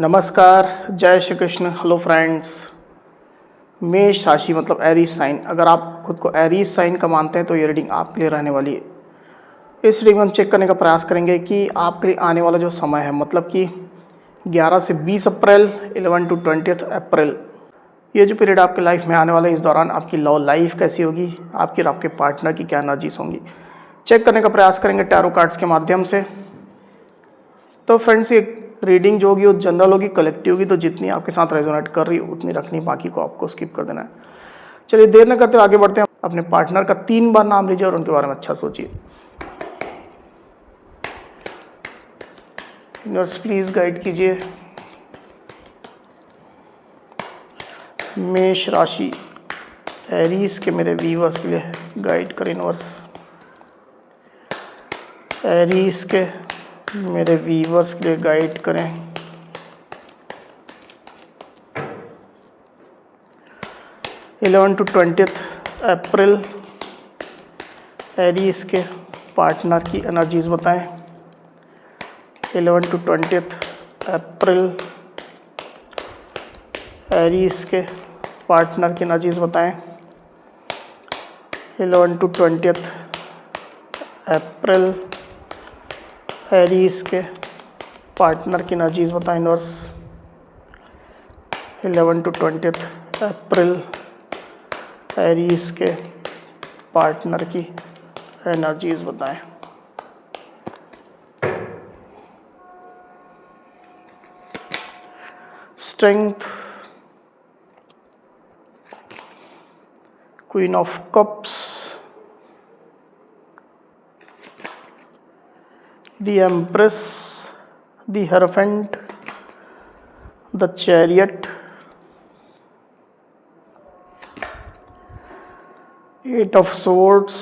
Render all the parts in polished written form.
नमस्कार, जय Shri Krishna. Hello friends. मेष राशि मतलब एरीज साइन। अगर आप खुद को एरीज साइन का मानते हैं तो ये रीडिंग आपके लिए रहने वाली है। इस रीडिंग में हम चेक करने का प्रयास करेंगे कि आपके लिए आने वाला जो समय है, मतलब कि 11 से 20 अप्रैल, 11 to 20 अप्रैल, ये जो पीरियड आपके लाइफ में आने वाला है, इस दौरान आपकी लव लाइफ कैसी होगी, आपकी और आपके पार्टनर की क्या एनर्जीज होंगी, चेक करने का प्रयास करेंगे टैरो कार्ड्स के माध्यम से। तो फ्रेंड्स, ये रीडिंग जो होगी वो जनरल होगी, कलेक्टिव होगी, तो जितनी आपके साथ रेजोनेट कर रही है उतनी रखनी, बाकी को आपको स्किप कर देना है। चलिए देर न करते आगे बढ़ते हैं। अपने पार्टनर का 3 बार नाम लीजिए और उनके बारे में अच्छा सोचिए। यूनिवर्स प्लीज गाइड कीजिए मेष राशि एरीज के मेरे व्यूअर्स के लिए, गाइड करें यूनिवर्स। एरीज के मेरे व्यूअर्स के लिए गाइड करें। इलेवन टू 20 अप्रैल एरीज के पार्टनर की एनर्जीज बताएं। 11 to 20 अप्रैल एरीज के पार्टनर की एनर्जीज बताएं। 11 to 20 अप्रैल एरीज के पार्टनर की एनर्जीज बताएं यूनिवर्स। 11 to 20 अप्रैल एरीज के पार्टनर की एनर्जीज बताएं। Strength, queen of cups, the Empress, the Hierophant, the Chariot, 8 of Swords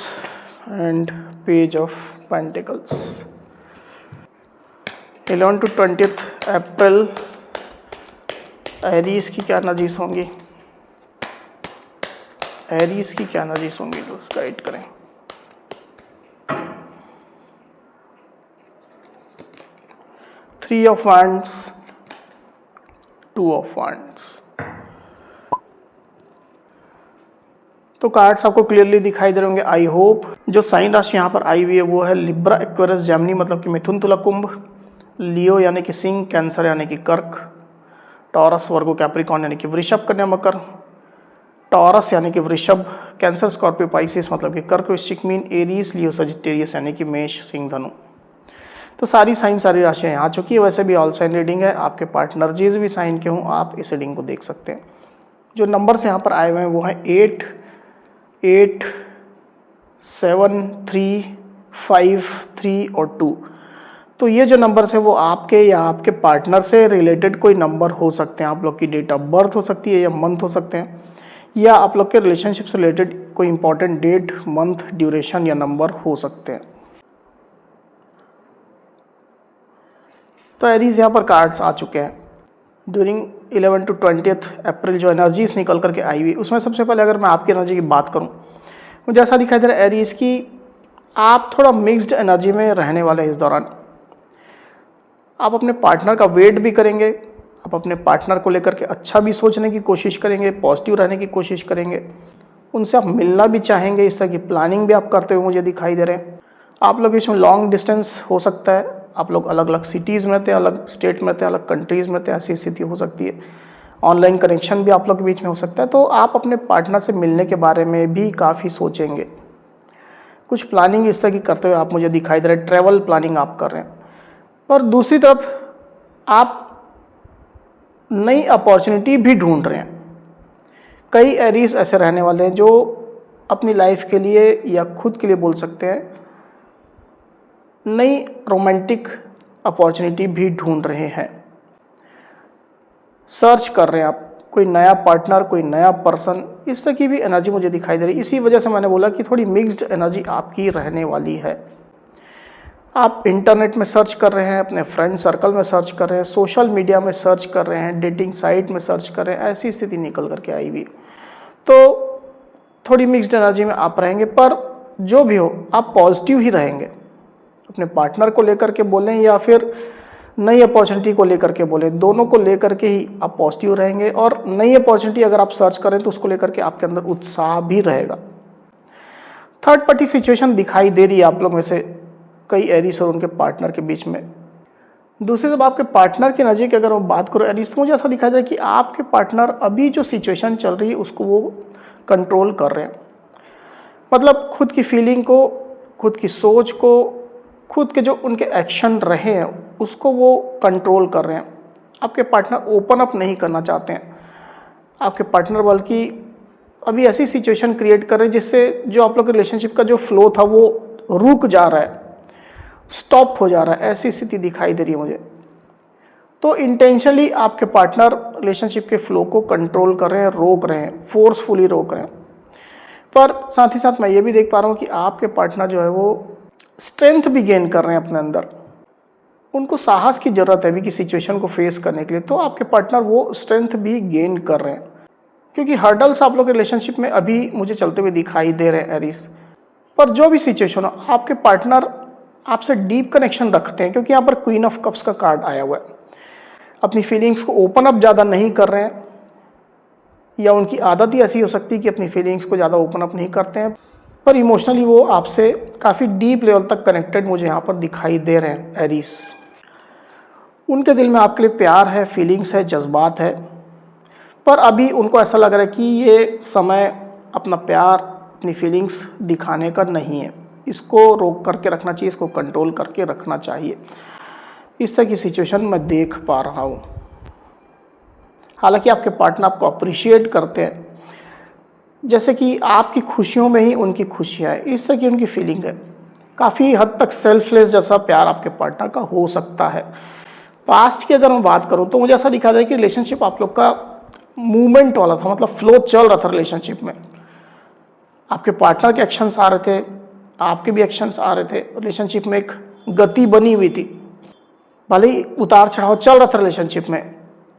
and Page of Pentacles। 11 to 20 April Aries की क्या energies होंगी, Aries की क्या एनर्जीज होंगी, तो गाइड करें। Three of Wands, Two of Wands। तो कार्ड्स आपको क्लियरली दिखाई दे रहे होंगे, आई होप। जो साइन राशि यहाँ पर आई हुई है वो है लिब्रा, एक्वेरियस, जेमिनी मतलब कि मिथुन, तुला, कुंभ, लियो यानी कि सिंह, कैंसर यानी कि कर्क, टॉरस, वर्गो, कैप्रिकॉर्न यानी कि वृषभ, कन्या, मकर, टॉरस यानी कि वृषभ, कैंसर, स्कॉर्पियो, पाइसिस मतलब कि कर्क, वृश्चिक, मीन, एरीज, लियो, सजिटेरियस यानी कि मेष, सिंह, धनु। तो सारी साइन, सारी राशियाँ यहाँ आ चुकी है। वैसे भी ऑल साइन रीडिंग है, आपके पार्टनर जिस भी साइन के हों आप इस रीडिंग को देख सकते हैं। जो नंबर्स यहाँ पर आए हुए हैं वो हैं 8, 8, 7, 3, 5, 3 और 2। तो ये जो नंबर्स है वो आपके या आपके पार्टनर से रिलेटेड कोई नंबर हो सकते हैं। आप लोग की डेट ऑफ बर्थ हो सकती है या मंथ हो सकते हैं, या आप लोग के रिलेशनशिप से रिलेटेड कोई इंपॉर्टेंट डेट, मंथ, ड्यूरेशन या नंबर हो सकते हैं। तो एरीज यहाँ पर कार्ड्स आ चुके हैं। ड्यूरिंग 11 to 20 अप्रैल जो एनर्जीज निकल करके आई हुई, उसमें सबसे पहले अगर मैं आपकी एनर्जी की बात करूँ, मुझे ऐसा दिखाई दे रहा है एरीज की आप थोड़ा मिक्स्ड एनर्जी में रहने वाले हैं। इस दौरान आप अपने पार्टनर का वेट भी करेंगे, आप अपने पार्टनर को लेकर के अच्छा भी सोचने की कोशिश करेंगे, पॉजिटिव रहने की कोशिश करेंगे, उनसे आप मिलना भी चाहेंगे। इस तरह की प्लानिंग भी आप करते हुए मुझे दिखाई दे रहे हैं। आप लोग इसमें लॉन्ग डिस्टेंस हो सकता है, आप लोग अलग अलग सिटीज़ में रहते हैं, अलग स्टेट में रहते हैं, अलग कंट्रीज़ में रहते हैं, ऐसी स्थिति हो सकती है। ऑनलाइन कनेक्शन भी आप लोग के बीच में हो सकता है। तो आप अपने पार्टनर से मिलने के बारे में भी काफ़ी सोचेंगे, कुछ प्लानिंग इस तरह की करते हुए आप मुझे दिखाई दे रहे हैं। ट्रैवल प्लानिंग आप कर रहे हैं। पर दूसरी तरफ आप नई अपॉर्चुनिटी भी ढूंढ रहे हैं। कई एरीज ऐसे रहने वाले हैं जो अपनी लाइफ के लिए या खुद के लिए बोल सकते हैं नई रोमांटिक अपॉर्चुनिटी भी ढूंढ रहे हैं, सर्च कर रहे हैं आप कोई नया पार्टनर, कोई नया पर्सन, इस तरह की भी एनर्जी मुझे दिखाई दे रही है। इसी वजह से मैंने बोला कि थोड़ी मिक्स्ड एनर्जी आपकी रहने वाली है। आप इंटरनेट में सर्च कर रहे हैं, अपने फ्रेंड सर्कल में सर्च कर रहे हैं, सोशल मीडिया में सर्च कर रहे हैं, डेटिंग साइट में सर्च कर रहे हैं, ऐसी स्थिति निकल करके आई हुई। तो थोड़ी मिक्स्ड एनर्जी में आप रहेंगे, पर जो भी हो आप पॉजिटिव ही रहेंगे। अपने पार्टनर को लेकर के बोलें या फिर नई अपॉर्चुनिटी को लेकर के बोले, दोनों को लेकर के ही आप पॉजिटिव रहेंगे। और नई अपॉर्चुनिटी अगर आप सर्च करें तो उसको लेकर के आपके अंदर उत्साह भी रहेगा। थर्ड पार्टी सिचुएशन दिखाई दे रही है आप लोग में से कई एरीज और उनके पार्टनर के बीच में। दूसरी तरफ आपके पार्टनर की एनर्जी की अगर मैं बात करूँ एरीज, तो मुझे ऐसा दिखाई दे रहा है कि आपके पार्टनर अभी जो सिचुएशन चल रही है उसको वो कंट्रोल कर रहे हैं। मतलब खुद की फीलिंग को, खुद की सोच को, खुद के जो उनके एक्शन रहे हैं उसको वो कंट्रोल कर रहे हैं। आपके पार्टनर ओपन अप नहीं करना चाहते हैं। आपके पार्टनर बल्कि अभी ऐसी सिचुएशन क्रिएट कर रहे हैं जिससे जो आप लोग के रिलेशनशिप का जो फ्लो था वो रुक जा रहा है, स्टॉप हो जा रहा है, ऐसी स्थिति दिखाई दे रही है मुझे। तो इंटेंशनली आपके पार्टनर रिलेशनशिप के फ्लो को कंट्रोल कर रहे हैं, रोक रहे हैं, फोर्सफुली रोक रहे हैं। पर साथ ही साथ मैं ये भी देख पा रहा हूँ कि आपके पार्टनर जो है वो स्ट्रेंथ भी गेन कर रहे हैं अपने अंदर। उनको साहस की ज़रूरत है अभी की सिचुएशन को फेस करने के लिए, तो आपके पार्टनर वो स्ट्रेंथ भी गेन कर रहे हैं। क्योंकि हर्डल्स आप लोग के रिलेशनशिप में अभी मुझे चलते हुए दिखाई दे रहे हैं एरीज। पर जो भी सिचुएशन हो, आपके पार्टनर आपसे डीप कनेक्शन रखते हैं, क्योंकि यहाँ पर क्वीन ऑफ कप्स का कार्ड आया हुआ है। अपनी फीलिंग्स को ओपन अप ज़्यादा नहीं कर रहे हैं, या उनकी आदत ही ऐसी हो सकती है कि अपनी फीलिंग्स को ज़्यादा ओपन अप नहीं करते हैं, पर इमोशनली वो आपसे काफ़ी डीप लेवल तक कनेक्टेड मुझे यहाँ पर दिखाई दे रहे हैं एरीज। उनके दिल में आपके लिए प्यार है, फीलिंग्स है, जज्बात है, पर अभी उनको ऐसा लग रहा है कि ये समय अपना प्यार, अपनी फीलिंग्स दिखाने का नहीं है। इसको रोक करके रखना चाहिए, इसको कंट्रोल करके रखना चाहिए। इस तरह की सिचुएशन मैं देख पा रहा हूँ। हालांकि आपके पार्टनर आपको अप्रिशिएट करते हैं, जैसे कि आपकी खुशियों में ही उनकी खुशियाँ है, इस तरह की उनकी फीलिंग है। काफ़ी हद तक सेल्फलेस जैसा प्यार आपके पार्टनर का हो सकता है। पास्ट की अगर मैं बात करूँ तो मुझे ऐसा दिखा रहा है कि रिलेशनशिप आप लोग का मूवमेंट वाला था, मतलब फ्लो चल रहा था रिलेशनशिप में। आपके पार्टनर के एक्शंस आ रहे थे, आपके भी एक्शंस आ रहे थे, रिलेशनशिप में एक गति बनी हुई थी। भले ही उतार चढ़ाव चल रहा था रिलेशनशिप में,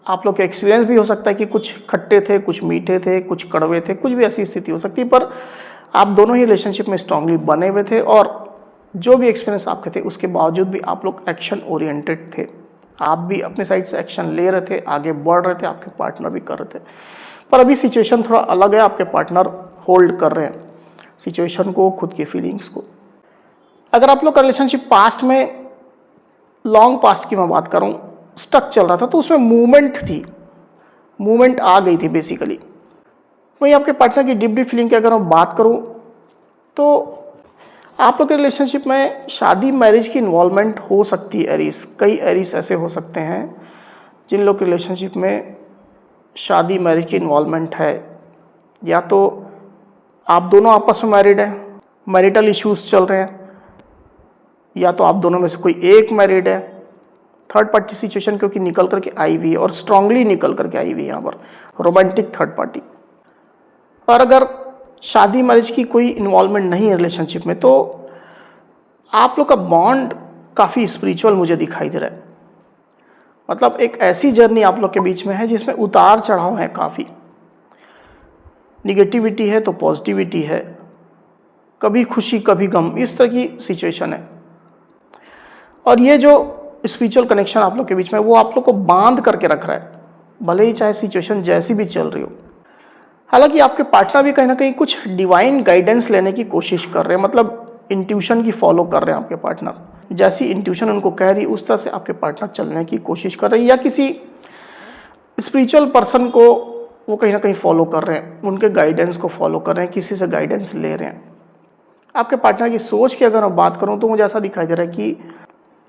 आप लोग के एक्सपीरियंस भी हो सकता है कि कुछ खट्टे थे, कुछ मीठे थे, कुछ कड़वे थे, कुछ भी ऐसी स्थिति हो सकती है, पर आप दोनों ही रिलेशनशिप में स्ट्रांगली बने हुए थे। और जो भी एक्सपीरियंस आपके थे उसके बावजूद भी आप लोग एक्शन ओरिएंटेड थे। आप भी अपने साइड से एक्शन ले रहे थे, आगे बढ़ रहे थे, आपके पार्टनर भी कर रहे थे। पर अभी सिचुएशन थोड़ा अलग है, आपके पार्टनर होल्ड कर रहे हैं सिचुएशन को, खुद की फीलिंग्स को। अगर आप लोग का रिलेशनशिप पास्ट में, लॉन्ग पास्ट की मैं बात करूं, स्टक चल रहा था, तो उसमें मूवमेंट थी, मूवमेंट आ गई थी बेसिकली। वहीं आपके पार्टनर की डीप फीलिंग की अगर मैं बात करूं तो आप लोग के रिलेशनशिप में शादी मैरिज की इन्वॉल्वमेंट हो सकती है एरीज। कई एरीज ऐसे हो सकते हैं जिन लोग के रिलेशनशिप में शादी मैरिज की इन्वॉल्वमेंट है, या तो आप दोनों आपस में मैरिड हैं, मैरिटल इश्यूज चल रहे हैं, या तो आप दोनों में से कोई एक मैरिड है। थर्ड पार्टी सिचुएशन क्योंकि निकल करके आई हुई है और स्ट्रांगली निकल करके आई हुई है यहाँ पर, रोमांटिक थर्ड पार्टी। और अगर शादी मैरिज की कोई इन्वॉल्वमेंट नहीं है रिलेशनशिप में, तो आप लोग का बॉन्ड काफ़ी स्पिरिचुअल मुझे दिखाई दे रहा है। मतलब एक ऐसी जर्नी आप लोग के बीच में है जिसमें उतार चढ़ाव है, काफ़ी निगेटिविटी है तो पॉजिटिविटी है, कभी खुशी कभी गम, इस तरह की सिचुएशन है। और ये जो स्पिरिचुअल कनेक्शन आप लोग के बीच में वो आप लोग को बांध करके रख रहा है, भले ही चाहे सिचुएशन जैसी भी चल रही हो। हालांकि आपके पार्टनर भी कहीं ना कहीं कुछ डिवाइन गाइडेंस लेने की कोशिश कर रहे हैं, मतलब इंट्यूशन की फॉलो कर रहे हैं आपके पार्टनर। जैसी इंट्यूशन उनको कह रही उस तरह से आपके पार्टनर चलने की कोशिश कर रहे हैं, या किसी स्पिरिचुअल पर्सन को वो कहीं ना कहीं फॉलो कर रहे हैं, उनके गाइडेंस को फॉलो कर रहे हैं, किसी से गाइडेंस ले रहे हैं। आपके पार्टनर की सोच की अगर मैं बात करूँ तो मुझे ऐसा दिखाई दे रहा है कि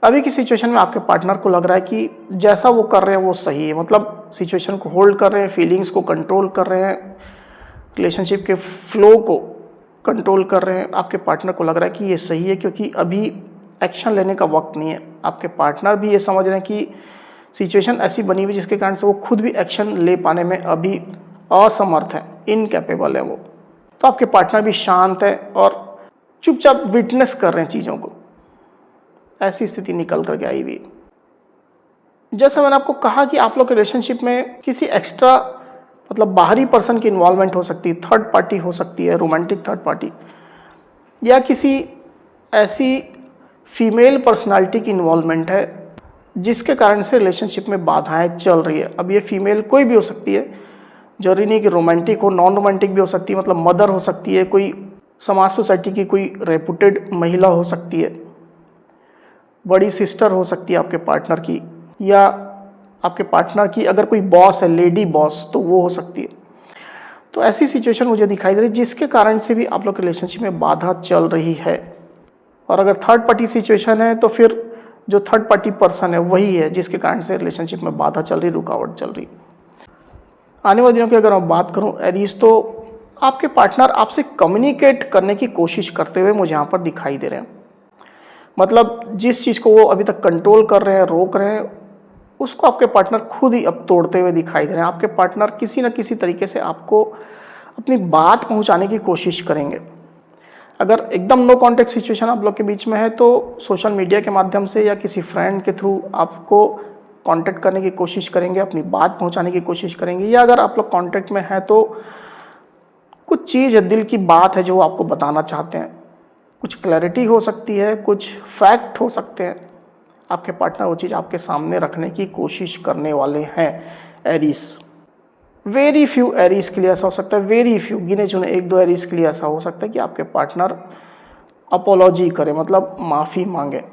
अभी की सिचुएशन में आपके पार्टनर को लग रहा है कि जैसा वो कर रहे हैं वो सही है। मतलब सिचुएशन को होल्ड कर रहे हैं, फीलिंग्स को कंट्रोल कर रहे हैं, रिलेशनशिप के फ्लो को कंट्रोल कर रहे हैं। आपके पार्टनर को लग रहा है कि ये सही है, क्योंकि अभी एक्शन लेने का वक्त नहीं है। आपके पार्टनर भी ये समझ रहे हैं कि सिचुएशन ऐसी बनी हुई जिसके कारण से वो खुद भी एक्शन ले पाने में अभी असमर्थ है, इनकैपेबल है वो। तो आपके पार्टनर भी शांत है और चुपचाप विटनेस कर रहे हैं चीज़ों को। ऐसी स्थिति निकल करके आई हुई। जैसे मैंने आपको कहा कि आप लोग के रिलेशनशिप में किसी एक्स्ट्रा, मतलब बाहरी पर्सन की इन्वॉल्वमेंट हो सकती है, थर्ड पार्टी हो सकती है, रोमांटिक थर्ड पार्टी, या किसी ऐसी फीमेल पर्सनालिटी की इन्वॉल्वमेंट है जिसके कारण से रिलेशनशिप में बाधाएं चल रही है। अब ये फीमेल कोई भी हो सकती है, जरूरी नहीं कि रोमांटिक हो, नॉन रोमांटिक भी हो सकती है, मतलब मदर हो सकती है, कोई समाज सोसाइटी की कोई रेपुटेड महिला हो सकती है, बड़ी सिस्टर हो सकती है आपके पार्टनर की, या आपके पार्टनर की अगर कोई बॉस है, लेडी बॉस, तो वो हो सकती है। तो ऐसी सिचुएशन मुझे दिखाई दे रही है जिसके कारण से भी आप लोग रिलेशनशिप में बाधा चल रही है। और अगर थर्ड पार्टी सिचुएशन है तो फिर जो थर्ड पार्टी पर्सन है वही है जिसके कारण से रिलेशनशिप में बाधा चल रही, रुकावट चल रही। आने वाले दिनों की अगर मैं बात करूं एरीज, तो आपके पार्टनर आपसे कम्युनिकेट करने की कोशिश करते हुए मुझे यहाँ पर दिखाई दे रहे हैं। मतलब जिस चीज़ को वो अभी तक कंट्रोल कर रहे हैं, रोक रहे हैं, उसको आपके पार्टनर खुद ही अब तोड़ते हुए दिखाई दे रहे हैं। आपके पार्टनर किसी न किसी तरीके से आपको अपनी बात पहुंचाने की कोशिश करेंगे। अगर एकदम नो कॉन्टेक्ट सिचुएशन आप लोग के बीच में है तो सोशल मीडिया के माध्यम से या किसी फ्रेंड के थ्रू आपको कांटेक्ट करने की कोशिश करेंगे, अपनी बात पहुंचाने की कोशिश करेंगे। या अगर आप लोग कांटेक्ट में हैं तो कुछ चीज़ है, दिल की बात है जो आपको बताना चाहते हैं, कुछ क्लैरिटी हो सकती है, कुछ फैक्ट हो सकते हैं। आपके पार्टनर वो चीज़ आपके सामने रखने की कोशिश करने वाले हैं एरीज। वेरी फ्यू एरीज के लिए ऐसा हो सकता है, वेरी फ्यू, गिने चुने एक दो एरीज के लिए ऐसा हो सकता है कि आपके पार्टनर अपोलॉजी करे, मतलब माफ़ी मांगे।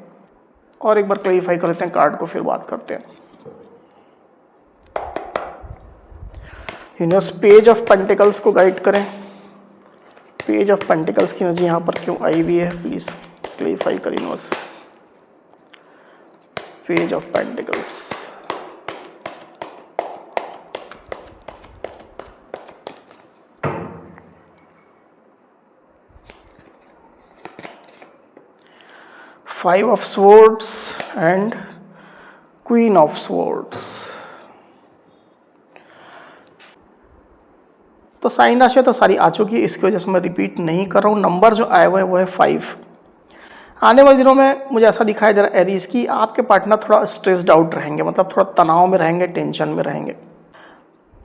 और एक बार क्लैरिफाई कर लेते हैं कार्ड को, फिर बात करते हैं। यूनिवर्स पेज ऑफ पेंटिकल्स को गाइड करें। पेज ऑफ पेंटिकल्स की एनर्जी यहाँ पर क्यों आई हुई है, प्लीज क्लैरिफाई करें universe. Page of pentacles, five of swords and queen of swords. तो साइन राशि तो सारी आ चुकी है, इसकी वजह से मैं रिपीट नहीं कर रहा हूँ। नंबर जो आए हुए हैं वो है 5। आने वाले दिनों में मुझे ऐसा दिखाई दे रहा है एरीज की आपके पार्टनर थोड़ा स्ट्रेस्ड आउट रहेंगे, मतलब थोड़ा तनाव में रहेंगे, टेंशन में रहेंगे,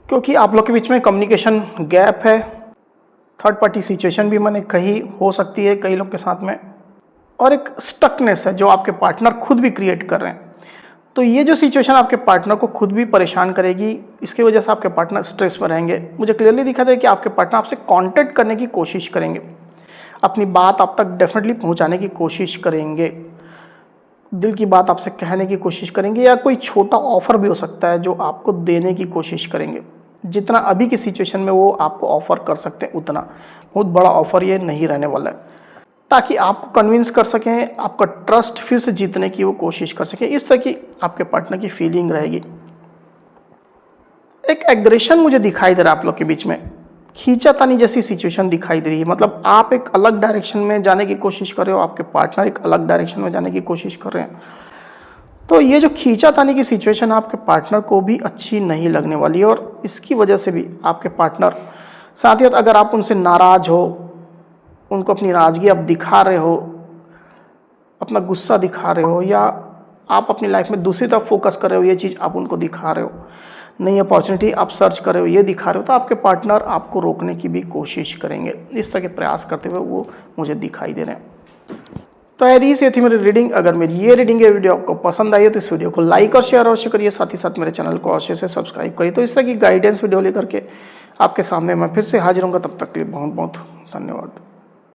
क्योंकि आप लोग के बीच में कम्युनिकेशन गैप है। थर्ड पार्टी सिचुएशन भी मैंने कही हो सकती है कई लोग के साथ में, और एक स्टकनेस है जो आपके पार्टनर खुद भी क्रिएट कर रहे हैं। तो ये जो सिचुएशन आपके पार्टनर को खुद भी परेशान करेगी, इसकी वजह से आपके पार्टनर स्ट्रेस में रहेंगे। मुझे क्लियरली दिखा दे कि आपके पार्टनर आपसे कांटेक्ट करने की कोशिश करेंगे, अपनी बात आप तक डेफिनेटली पहुंचाने की कोशिश करेंगे, दिल की बात आपसे कहने की कोशिश करेंगे, या कोई छोटा ऑफर भी हो सकता है जो आपको देने की कोशिश करेंगे। जितना अभी की सिचुएशन में वो आपको ऑफर कर सकते हैं उतना बहुत बड़ा ऑफर ये नहीं रहने वाला है, ताकि आपको कन्विंस कर सकें, आपका ट्रस्ट फिर से जीतने की वो कोशिश कर सकें। इस तरह की आपके पार्टनर की फीलिंग रहेगी। एक एग्रेशन मुझे दिखाई दे रहा है आप लोग के बीच में, खींचातानी जैसी सिचुएशन दिखाई दे रही है। मतलब आप एक अलग डायरेक्शन में जाने की कोशिश कर रहे हो, आपके पार्टनर एक अलग डायरेक्शन में जाने की कोशिश कर रहे हैं। तो ये जो खींचातानी की सिचुएशन आपके पार्टनर को भी अच्छी नहीं लगने वाली है, और इसकी वजह से भी आपके पार्टनर, साथ ही साथ अगर आप उनसे नाराज हो, उनको अपनी नाराजगी आप दिखा रहे हो, अपना गुस्सा दिखा रहे हो, या आप अपनी लाइफ में दूसरी तरफ फोकस कर रहे हो, ये चीज़ आप उनको दिखा रहे हो, नई अपॉर्चुनिटी आप सर्च कर रहे हो, ये दिखा रहे हो, तो आपके पार्टनर आपको रोकने की भी कोशिश करेंगे। इस तरह के प्रयास करते हुए वो मुझे दिखाई दे रहे हैं। तो एरीज, ये थी मेरी रीडिंग। अगर मेरी ये रीडिंग या वीडियो आपको पसंद आई है तो इस वीडियो को लाइक और शेयर अवश्य करिए, साथ ही साथ मेरे चैनल को अवश्य से सब्सक्राइब करिए। तो इस तरह की गाइडेंस वीडियो लेकर के आपके सामने मैं फिर से हाजिर होऊंगा। तब तक के लिए बहुत बहुत धन्यवाद।